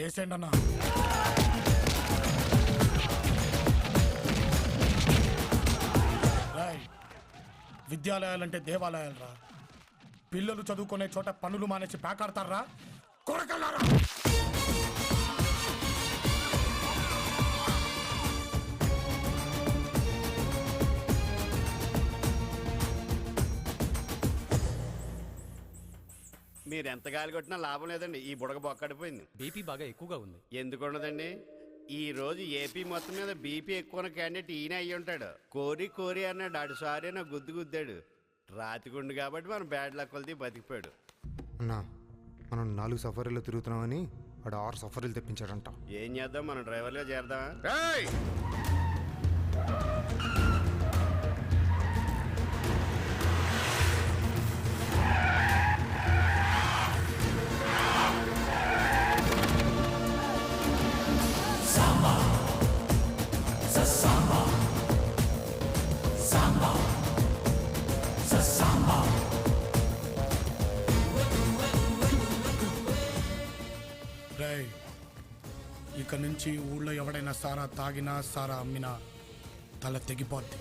ఏసేండి అన్న. విద్యాలయాలంటే దేవాలయాలు రా. పిల్లలు చదువుకునే చోట పనులు మానేసి పేకాడతారా కొరకల్లారా. మీరు ఎంత గాలి కొట్టినా లాభం లేదండి, ఈ బుడగ బొక్కడిపోయింది. బీపీ బాగా ఎక్కువగా ఉంది. ఎందుకు ఉండదండి, ఈ రోజు ఏపీ మొత్తం మీద బీపీ ఎక్కువ క్యాండిడేట్ ఈయన అయ్యి ఉంటాడు. కోరి కోరి అన్నాడు, ఆడు సారీ నా గుద్దాడు. రాతిగుండు కాబట్టి మనం బ్యాడ్ లక్ కొలిది బతికిపోయాడు. అన్నా మనం 4 సఫరీలు తిరుగుతున్నామని వాడు 6 సఫరీలు తెప్పించాడంట. ఏం చేద్దాం, మనం డ్రైవర్గా చేరదామా? ఇక నుంచి ఊళ్ళో ఎవడైనా సారా తాగినా సారా అమ్మినా తల తెగిపోద్ది.